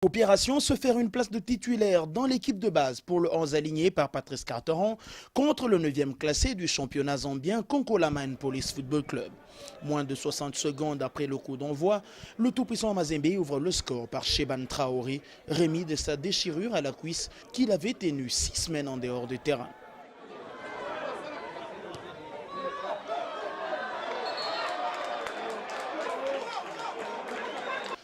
Opération se faire une place de titulaire dans l'équipe de base pour le 11 aligné par Patrice Carteron contre le 9e classé du championnat zambien Konkola Police Football Club. Moins de 60 secondes après le coup d'envoi, le tout-puissant Mazembe ouvre le score par Sheban Traoré, remis de sa déchirure à la cuisse qu'il avait tenue 6 semaines en dehors du terrain.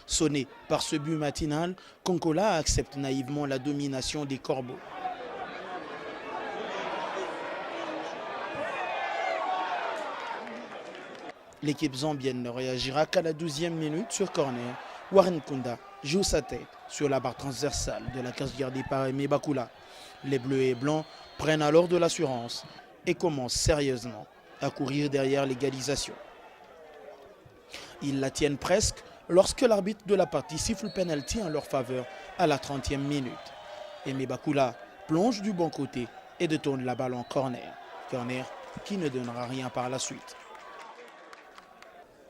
Sonné par ce but matinal, Konkola accepte naïvement la domination des Corbeaux. L'équipe zambienne ne réagira qu'à la 12e minute sur corner. Warren Kunda joue sa tête sur la barre transversale de la cage gardée par Aimé Bakula. Les Bleus et Blancs prennent alors de l'assurance et commencent sérieusement à courir derrière l'égalisation. Ils la tiennent presque lorsque l'arbitre de la partie siffle penalty en leur faveur à la 30e minute. Aimé Bakula plonge du bon côté et détourne la balle en corner. Corner qui ne donnera rien par la suite.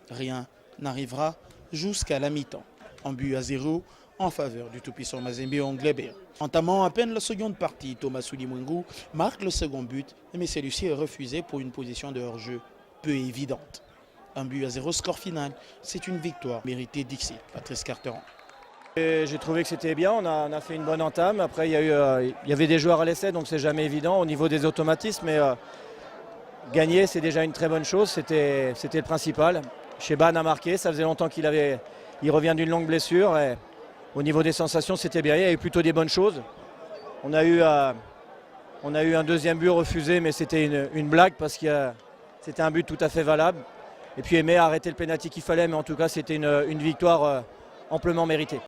Rien n'arrivera jusqu'à la mi-temps. En but à 0 en faveur du tout-puissant Mazembe Anglebert. Entamant à peine la seconde partie, Thomas Soulimwengu marque le second but, mais celui-ci est refusé pour une position de hors-jeu peu évidente. Un but à 0 score final, c'est une victoire méritée d'Ixi, Patrice Carteron. J'ai trouvé que c'était bien, on a fait une bonne entame. Après, il y avait des joueurs à l'essai, donc c'est jamais évident au niveau des automatismes. Mais gagner, c'est déjà une très bonne chose, c'était le principal. Sheban a marqué, ça faisait longtemps il revient d'une longue blessure. Et au niveau des sensations, c'était bien, il y a eu plutôt des bonnes choses. On a eu un deuxième but refusé, mais c'était une blague parce que c'était un but tout à fait valable. Et puis Aimé a arrêté le pénalty qu'il fallait, mais en tout cas, c'était une victoire amplement méritée.